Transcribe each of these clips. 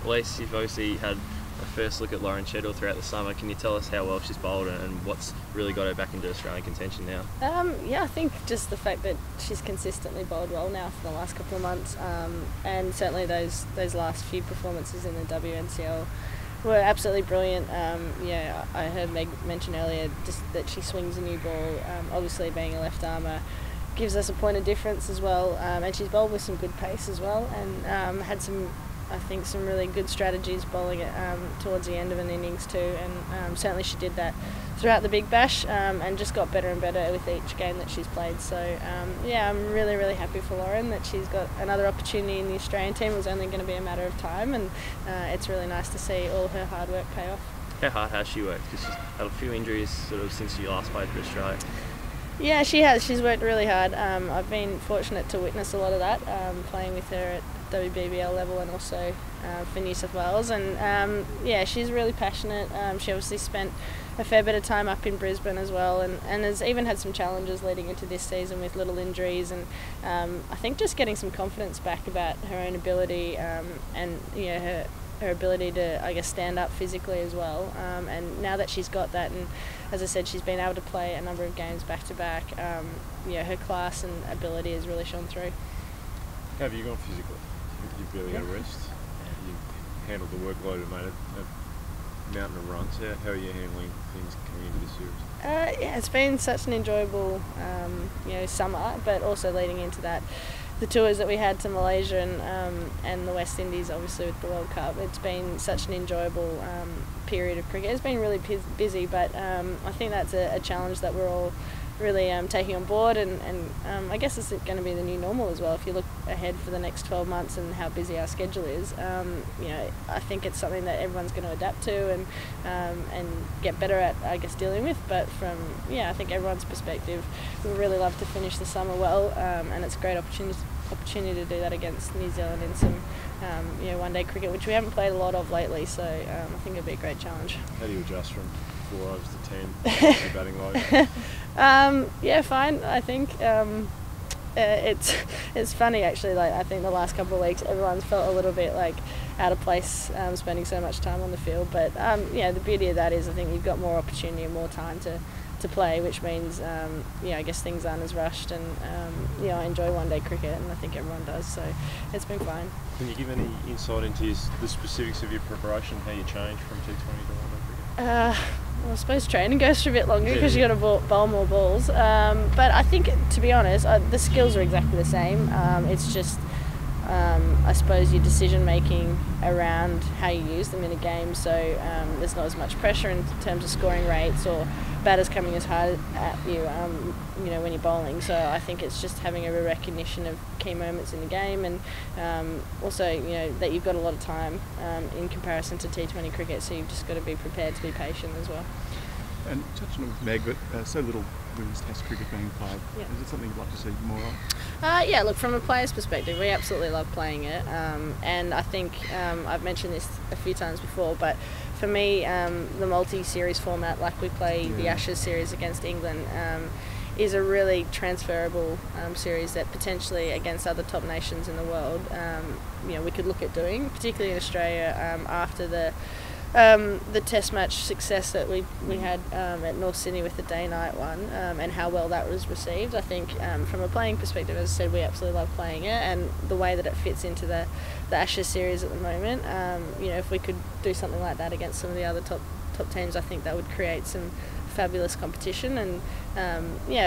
Ellyse, you've obviously had a first look at Lauren Cheddle throughout the summer. Can you tell us how well she's bowled and what's really got her back into Australian contention now? Yeah, I think just the fact that she's consistently bowled well now for the last couple of months, and certainly those last few performances in the WNCL were absolutely brilliant. Yeah, I heard Meg mention earlier just that she swings a new ball. Obviously, being a left armour gives us a point of difference as well, and she's bowled with some good pace as well, and had some, I think, some really good strategies bowling it towards the end of an innings too, and certainly she did that throughout the Big Bash, and just got better and better with each game that she's played. So yeah, I'm really, really happy for Lauren that she's got another opportunity in the Australian team. It was only going to be a matter of time, and it's really nice to see all her hard work pay off. How hard has she worked? Because she's had a few injuries sort of since you last played for Australia. Yeah, she has. She's worked really hard. I've been fortunate to witness a lot of that, playing with her at WBBL level and also for New South Wales. And yeah, she's really passionate. She obviously spent a fair bit of time up in Brisbane as well, and has even had some challenges leading into this season with little injuries. And I think just getting some confidence back about her own ability, and her ability to, I guess, stand up physically as well. And now that she's got that, and as I said, she's been able to play a number of games back to back, her class and ability has really shone through. How have you gone physically? You've barely got a rest. You handled the workload and made a mountain of runs. How are you handling things coming into this series? Yeah, it's been such an enjoyable summer, but also leading into that, the tours that we had to Malaysia and the West Indies, obviously with the World Cup. It's been such an enjoyable period of cricket. It's been really busy, but I think that's a challenge that we're all really taking on board, and I guess it's going to be the new normal as well. If you look ahead for the next 12 months and how busy our schedule is, I think it's something that everyone's going to adapt to and get better at, I guess, dealing with. But from I think everyone's perspective, we really love to finish the summer well, and it's a great opportunity to do that against New Zealand in some one-day cricket, which we haven't played a lot of lately. So I think it'll be a great challenge. How do you adjust from 4 overs to 10 to batting low? Yeah, fine. I think it's funny actually. Like, I think the last couple of weeks everyone's felt a little bit like out of place, spending so much time on the field. But the beauty of that is I think you've got more opportunity and more time to play, which means I guess things aren't as rushed, and I enjoy one-day cricket, and I think everyone does. So it's been fine. Can you give any insight into the specifics of your preparation, how you changed from T20 to one-day cricket? Well, I suppose training goes for a bit longer because you've got to bowl more balls. But I think, to be honest, the skills are exactly the same. It's just, I suppose, your decision making around how you use them in a game. So there's not as much pressure in terms of scoring rates or batters coming as hard at you, when you're bowling. So I think it's just having a recognition of key moments in the game, and also, that you've got a lot of time in comparison to T20 cricket. So you've just got to be prepared to be patient as well. And touching on with Meg, but so little women's Test cricket being played. Yeah. Is it something you'd like to see more of? Yeah, look, from a player's perspective, we absolutely love playing it, and I think I've mentioned this a few times before, but for me, the multi-series format, like we play the Ashes series against England, is a really transferable series that potentially against other top nations in the world, we could look at doing, particularly in Australia, after the Test match success that we had at North Sydney with the day-night one, and how well that was received. I think from a playing perspective, as I said, we absolutely love playing it, and the way that it fits into the Ashes series at the moment, if we could do something like that against some of the other top teams, I think that would create some fabulous competition, and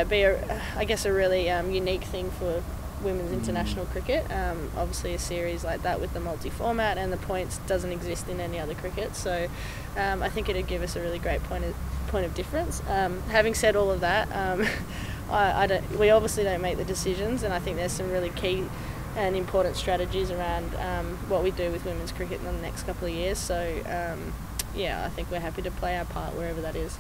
be I guess a really unique thing for women's international cricket. Obviously a series like that with the multi-format and the points doesn't exist in any other cricket, so I think it'd give us a really great point of difference. Having said all of that, we obviously don't make the decisions, and I think there's some really key and important strategies around what we do with women's cricket in the next couple of years. So I think we're happy to play our part wherever that is.